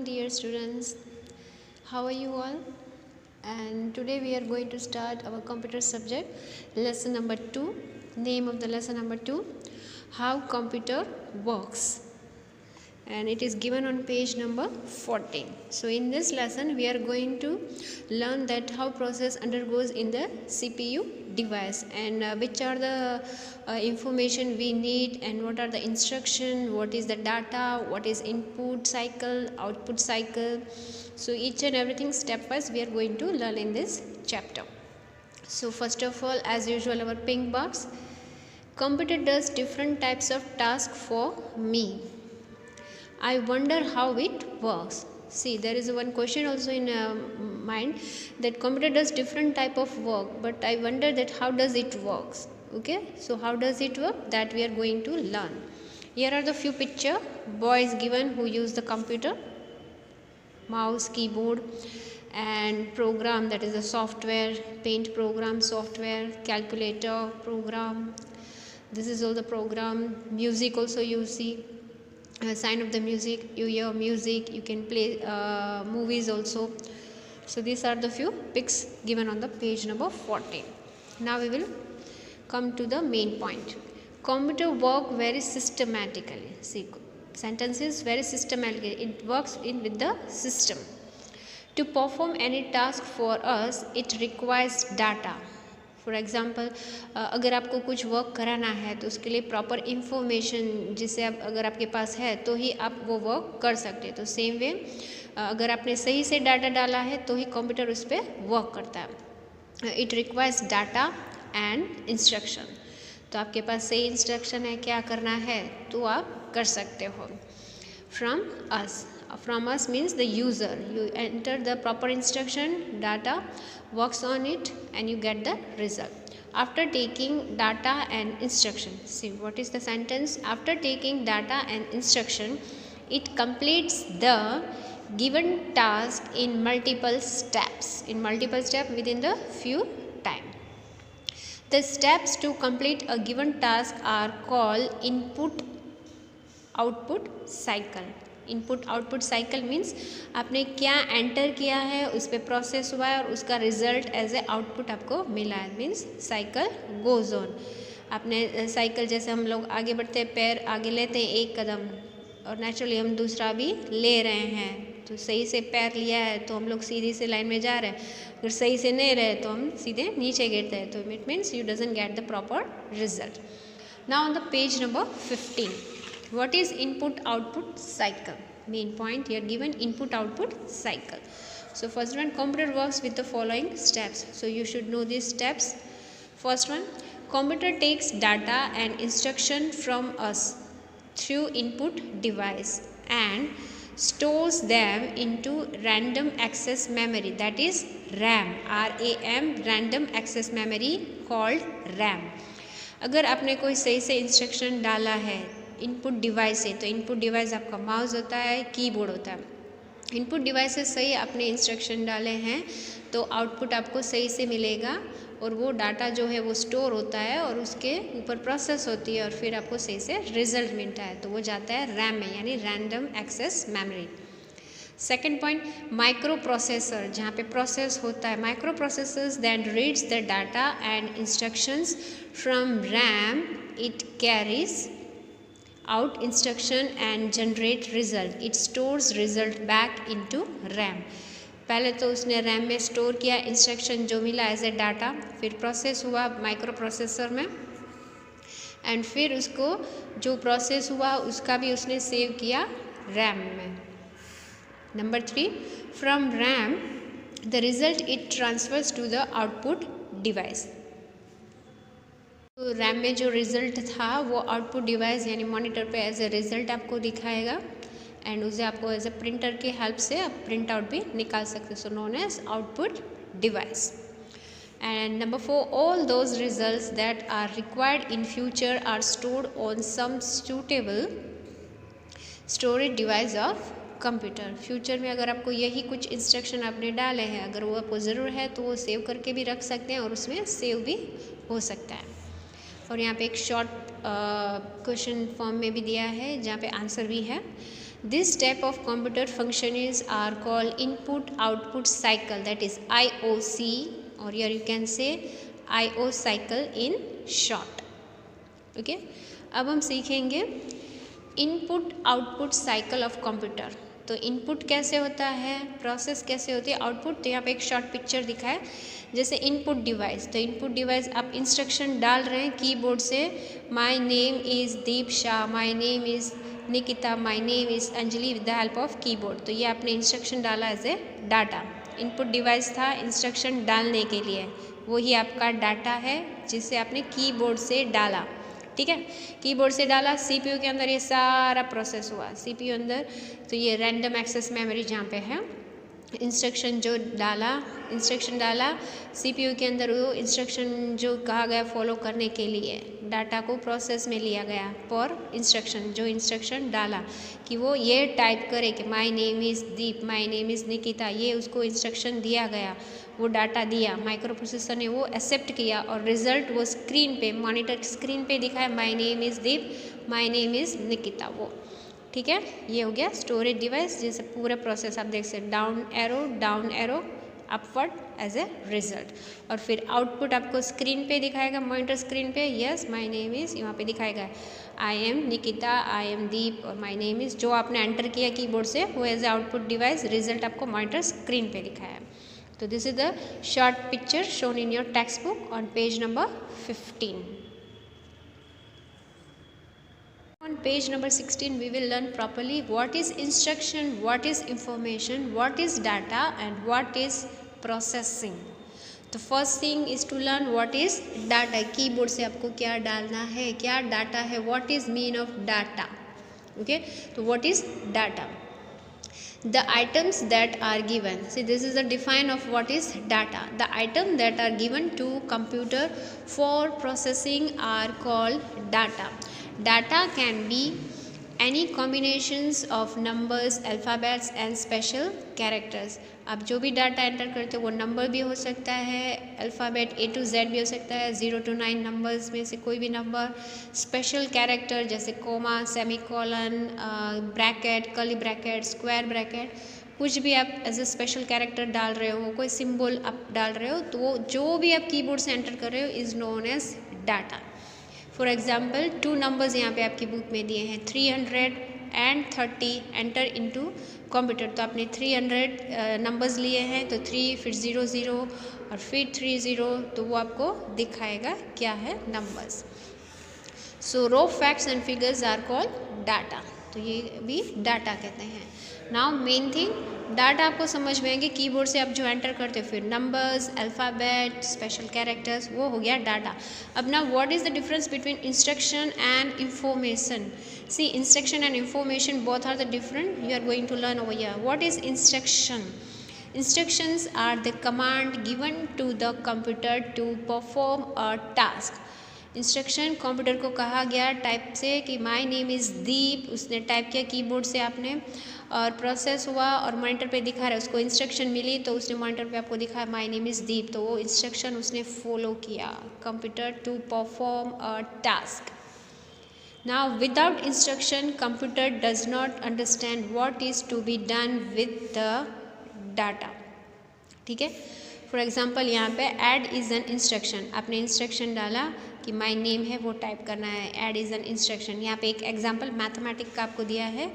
dear students, how are you all? And today we are going to start our computer subject lesson number 2. Name of the lesson number 2, how computer works, and it is given on page number 14. So in this lesson we are going to learn that how process undergoes in the CPU device, and which are the information we need, and what are the instruction, what is the data, what is input cycle, output cycle. So each and everything step wise we are going to learn in this chapter. So first of all, as usual, our pink box. Computer does different types of tasks for me. I wonder how it works. See, there is one question also in mind, that computer does different type of work, but I wonder that how does it works. Okay, so how does it work, that we are going to learn. Here are the few picture. Boys given who use the computer, mouse, keyboard, and program, that is a software, paint program software, calculator program. This is all the program. Music also you see. Sign of the music, you hear music, you can play movies also. So these are the few pics given on the page number 14. Now we will come to the main point. Computer work very systematically. See, sentence is very systematically. It works in with the system. To perform any task for us, it requires data. For example अगर आपको कुछ work कराना है तो उसके लिए proper information जिसे आप अगर आपके पास है तो ही आप वो वर्क कर सकते हैं. तो सेम वे अगर आपने सही से डाटा डाला है तो ही कंप्यूटर उस पर वर्क करता है. It requires data and instruction. तो आपके पास सही इंस्ट्रक्शन है क्या करना है तो आप कर सकते हो. From us means the user. You enter the proper instruction, data, works on it, and you get the result. After taking data and instruction, see what is the sentence? After taking data and instruction, it completes the given task in multiple steps. In multiple steps within the few time. The steps to complete a given task are called input output cycle. Input output cycle means आपने क्या enter किया है, उस पर process हुआ है और उसका रिजल्ट एज ए आउटपुट आपको मिला है, मीन्स साइकिल गोज ऑन. आपने साइकिल जैसे हम लोग आगे बढ़ते हैं, पैर आगे लेते हैं एक कदम और नेचुरली हम दूसरा भी ले रहे हैं. तो सही से पैर लिया है तो हम लोग सीधी से लाइन में जा रहे हैं, अगर सही से नहीं रहे तो हम सीधे नीचे गिरते हैं. तो it means you doesn't get the proper result. Now on the page number 15. What is input output cycle? Main point here given, input output cycle. So first one, computer works with the following steps. So you should know these steps. First one, computer takes data and instruction from us through input device and stores them into random access memory, that is RAM, RAM, random access memory called RAM. अगर आपने कोई सही से instruction डाला है input device है, तो input device आपका माउस होता है, कीबोर्ड होता है. इनपुट डिवाइस से सही आपने इंस्ट्रक्शन डाले हैं तो आउटपुट आपको सही से मिलेगा और वो डाटा जो है वो स्टोर होता है और उसके ऊपर प्रोसेस होती है और फिर आपको सही से रिजल्ट मिलता है. तो वो जाता है रैम में, यानी random access memory. Second point, microprocessor, जहाँ पे प्रोसेस होता है. Microprocessors than reads the data and instructions from RAM. It carries out instruction and generate result. It stores result back into RAM. पहले तो उसने RAM में store किया instruction जो मिला एज ए डाटा, फिर प्रोसेस हुआ माइक्रो प्रोसेसर में एंड फिर उसको जो प्रोसेस हुआ उसका भी उसने सेव किया रैम में. Number 3, from RAM the result it transfers to the output device. तो रैम में जो रिज़ल्ट था वो आउटपुट डिवाइस यानी मॉनिटर पे एज ए रिज़ल्ट आपको दिखाएगा एंड उसे आपको एज ए प्रिंटर के हेल्प से आप प्रिंट आउट भी निकाल सकते. So known as output device. And number 4, all those results that are required in future are stored on some suitable storage device of computer. Future में अगर आपको यही कुछ इंस्ट्रक्शन आपने डाले हैं, अगर वो आपको ज़रूर है तो वो सेव करके भी रख सकते हैं और उसमें सेव भी हो सकता है. और यहाँ पे एक शॉर्ट क्वेश्चन फॉर्म में भी दिया है जहाँ पे आंसर भी है. This type of computer function is are called input output cycle, that is IOC, or here you can say IO cycle in short. Okay अब हम सीखेंगे input output cycle of computer. तो इनपुट कैसे होता है, process कैसे होती है, आउटपुट। तो यहाँ पे एक शॉर्ट पिक्चर दिखा है, जैसे इनपुट डिवाइस। तो इनपुट डिवाइस आप इंस्ट्रक्शन डाल रहे हैं कीबोर्ड से, my name is Deep Shah, my name is Nikita, my name is Anjali, with the help of keyboard. तो ये आपने इंस्ट्रक्शन डाला as a data. Input device था इंस्ट्रक्शन डालने के लिए, वही आपका डाटा है जिसे आपने कीबोर्ड से डाला। ठीक है, कीबोर्ड से डाला, सीपीयू के अंदर ये सारा प्रोसेस हुआ, सीपीयू अंदर। तो ये रैंडम एक्सेस मेमोरी जहाँ पे है, इंस्ट्रक्शन जो डाला, इंस्ट्रक्शन डाला सीपीयू के अंदर, वो इंस्ट्रक्शन जो कहा गया फॉलो करने के लिए डाटा को प्रोसेस में लिया गया फॉर इंस्ट्रक्शन। जो इंस्ट्रक्शन डाला कि वो ये टाइप करे कि my name is Deep, my name is Nikita, ये उसको इंस्ट्रक्शन दिया गया, वो डाटा दिया, माइक्रो प्रोसेसर ने वो एक्सेप्ट किया और रिजल्ट वो स्क्रीन पे, मॉनिटर स्क्रीन पे दिखाया, my name is Deep, my name is Nikita, वो। ठीक है, ये हो गया स्टोरेज डिवाइस, जैसे पूरा प्रोसेस आप देख सकते, down arrow upward as a result. और फिर आउटपुट आपको स्क्रीन पे दिखाएगा, मॉनिटर स्क्रीन पे, यस माय नेम इज़, यहाँ पे दिखाएगा I am Nikita, I am Deep और माय नेम इज़, जो आपने एंटर किया कीबोर्ड से वो as a output device, result आपको मॉनिटर स्क्रीन पे दिखाया। तो this is the short picture shown in your textbook on page number 15. On page number 16 we will learn properly what is instruction, what is information, what is data and what is processing. The first thing is to learn what is data. Keyboard से आपको क्या डालना है, क्या data है, what is mean of data. Okay, तो what is data? The items that are given, see this is the define of what is data. The item that are given to computer for processing are called data. Data can be any combinations of numbers, alphabets and special characters. आप जो भी data enter करते हो वो number भी हो सकता है, अल्फ़ाबेट A to Z भी हो सकता है, 0 to 9 नंबर्स में से कोई भी नंबर, स्पेशल कैरेक्टर जैसे comma, semicolon, bracket, curly bracket, square bracket, कुछ भी आप एज ए स्पेशल कैरेक्टर डाल रहे हो, कोई सिंबल आप डाल रहे हो, तो वो जो भी आप कीबोर्ड से एंटर कर रहे हो is known as data. For example 2 numbers यहाँ पे आपकी बुक में दिए हैं, 330 एंटर इनटू कंप्यूटर। तो आपने 300 नंबर्स लिए हैं, तो 3 फिर 00 और फिर 30, तो वो आपको दिखाएगा क्या है numbers. So raw facts and figures are called data, तो ये भी डाटा कहते हैं। नाउ मेन थिंग, डाटा आपको समझ में आएंगे, कीबोर्ड से आप जो एंटर करते हो, फिर नंबर्स, अल्फ़ाबेट, स्पेशल कैरेक्टर्स, वो हो गया डाटा। अब ना what is the difference between instruction and information? See instruction and information both are the different, you are going to learn over here. What is instruction? Instructions are the command given to the computer to perform a task. Instruction computer को कहा गया type से कि my name is दीप, उसने type किया keyboard से आपने और प्रोसेस हुआ और मॉनिटर पे दिखा रहा है, उसको इंस्ट्रक्शन मिली तो उसने मॉनिटर पे आपको दिखाया माय नेम इज़ दीप, तो वो इंस्ट्रक्शन उसने फॉलो किया computer to perform a task. Now without instruction computer does not understand what is to be done with the data. ठीक है, फॉर एग्जाम्पल यहाँ पे ऐड इज़ एन इंस्ट्रक्शन, आपने instruction डाला कि माय नेम है वो टाइप करना है, ऐड इज़ एन इंस्ट्रक्शन। यहाँ पे एक एग्जाम्पल मैथमेटिक का आपको दिया है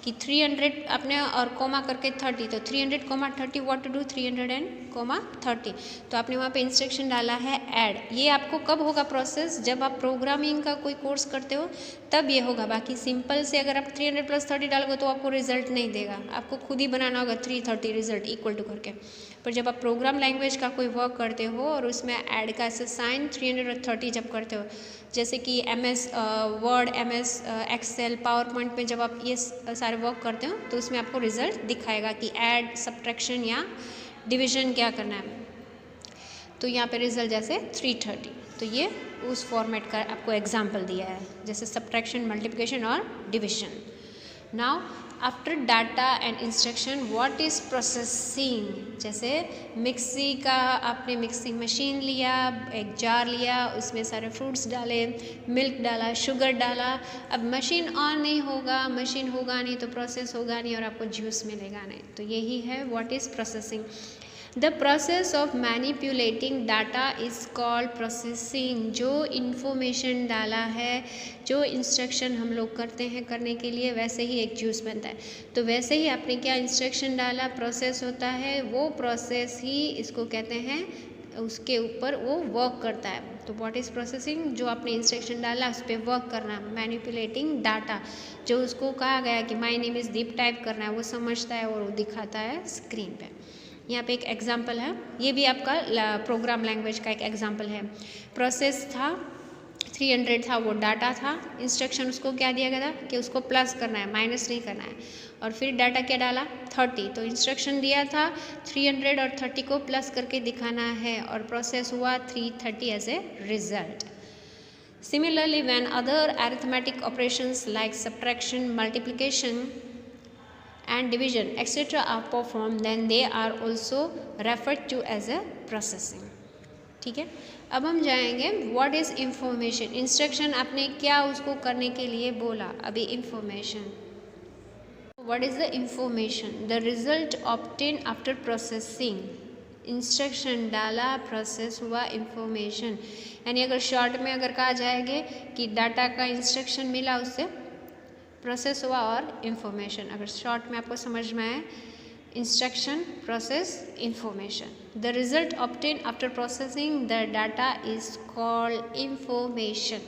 कि 300 आपने और कोमा करके 30, तो 300 comma 30 what to do, 300 and comma 30, तो आपने वहाँ पे इंस्ट्रक्शन डाला है ऐड। ये आपको कब होगा प्रोसेस? जब आप प्रोग्रामिंग का कोई कोर्स करते हो तब ये होगा। बाकी सिंपल से अगर आप 300 + 30 डालोगे तो आपको रिजल्ट नहीं देगा, आपको खुद ही बनाना होगा 330 रिजल्ट इक्वल टू करके। पर जब आप प्रोग्राम लैंग्वेज का कोई वर्क करते हो और उसमें ऐड का ऐसे साइन 300 और 30 जब करते हो, जैसे कि MS Word, MS Excel, PowerPoint में जब आप ये सारे वर्क करते हो तो उसमें आपको रिजल्ट दिखाएगा कि ऐड, सब्ट्रैक्शन या डिवीजन क्या करना है। तो यहाँ पे रिजल्ट जैसे 330, तो ये उस फॉर्मेट का आपको एग्जाम्पल दिया है, जैसे सब्ट्रैक्शन, मल्टीप्लिकेशन और division. Now after data and instruction what is processing. जैसे मिक्सी का आपने मिक्सिंग मशीन लिया, एक जार लिया, उसमें सारे फ्रूट्स डाले, मिल्क डाला, शुगर डाला। अब मशीन ऑन नहीं होगा, मशीन होगा नहीं तो प्रोसेस होगा नहीं और आपको जूस मिलेगा नहीं। तो यही है what is processing. The process of manipulating data is called processing. जो इन्फॉर्मेशन डाला है, जो इंस्ट्रक्शन हम लोग करते हैं करने के लिए, वैसे ही एक जूस बनता है। तो वैसे ही आपने क्या इंस्ट्रक्शन डाला, प्रोसेस होता है, वो प्रोसेस ही इसको कहते हैं, उसके ऊपर वो वर्क करता है। तो व्हाट इज़ प्रोसेसिंग, जो आपने इंस्ट्रक्शन डाला उस पर वर्क करना। मैनिपुलेटिंग डाटा, जो उसको कहा गया कि my name is Deep type करना है, वो समझता है और वो दिखाता है स्क्रीन पे। यहाँ पे एक एग्जाम्पल है, ये भी आपका प्रोग्राम लैंग्वेज का एक एग्जाम्पल है। प्रोसेस था 300 था, वो डाटा था। इंस्ट्रक्शन उसको क्या दिया गया था कि उसको प्लस करना है, माइनस नहीं करना है। और फिर डाटा क्या डाला 30, तो इंस्ट्रक्शन दिया था 300 और 30 को प्लस करके दिखाना है और प्रोसेस हुआ 330 as a result. Similarly, when other arithmetic operations like subtraction, multiplication and division etc. are performed, then they are also referred to as a processing। ठीक है, अब हम जाएंगे व्हाट इज़ इंफॉर्मेशन। इंस्ट्रक्शन आपने क्या उसको करने के लिए बोला, अभी information. What is the information, the result obtain after processing. Instruction डाला, प्रोसेस हुआ, इंफॉर्मेशन। यानी अगर शॉर्ट में अगर कहा जाएगा कि डाटा का इंस्ट्रक्शन मिला, उससे प्रोसेस हुआ और इंफॉर्मेशन। अगर शॉर्ट में आपको समझ में आए, instruction, process, information. The result obtain after processing the data is called information.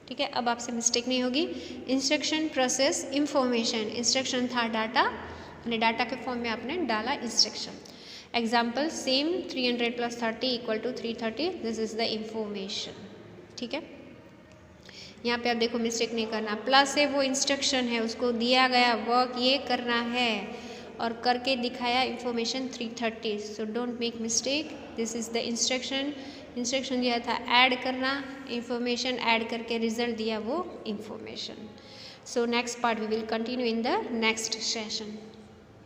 ठीक है, अब आपसे मिस्टेक नहीं होगी। Instruction, process, information. इंस्ट्रक्शन था डाटा, यानी डाटा के फॉर्म में आपने डाला instruction. Example same 300 + 30 = 330, this is the information. ठीक है, यहाँ पे आप देखो मिस्टेक नहीं करना। प्लस है वो इंस्ट्रक्शन है, उसको दिया गया वर्क ये करना है और करके दिखाया information 330। So don't make mistake, this is the instruction. Instruction दिया था ऐड करना, इंफॉर्मेशन ऐड करके रिजल्ट दिया वो information. So next part we will continue in the next session.